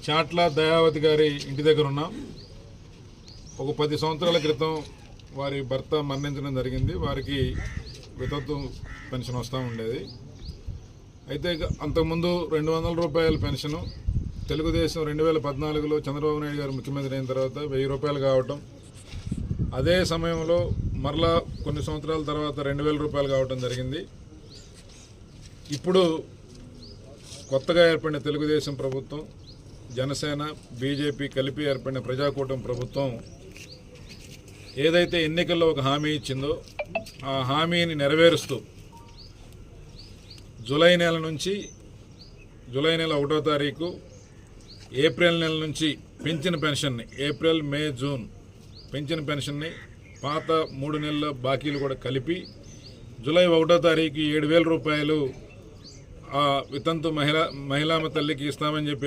చాట్ల దయావతి గారి ఇంటి దగ్గర ఉన్నాం. ఒక 10 సంవత్సరాల క్రితం వారి భర్త మరణించడం జరిగింది. వారికి వితంతు పెన్షన్ వస్తూ ఉండేది. అయితే అంతకుముందు 200 రూపాయల పెన్షను తెలుగుదేశం 2014లో చంద్రబాబు నాయుడు గారు ముఖ్యమంత్రి అయిన తర్వాత 1000 రూపాయలు కావటం, అదే సమయంలో మరలా కొన్ని సంవత్సరాల తర్వాత 2000 రూపాయలు కావటం జరిగింది. ఇప్పుడు కొత్తగా ఏర్పడిన తెలుగుదేశం ప్రభుత్వం, జనసేన, బీజేపీ కలిపి ఏర్పడిన ప్రజాకూటమి ప్రభుత్వం ఏదైతే ఎన్నికల్లో ఒక హామీ ఇచ్చిందో ఆ హామీని నెరవేరుస్తూ జూలై నెల 1వ తారీఖు ఏప్రిల్ నెల నుంచి పెంచిన పెన్షన్ని, ఏప్రిల్, మే, జూన్ పెంచిన పెన్షన్ని పాత 3 నెలల బాకీలు కూడా కలిపి జూలై 1వ తారీఖు 7,000 రూపాయలు ఆ వితంతు మహిళామ తల్లికి ఇస్తామని చెప్పి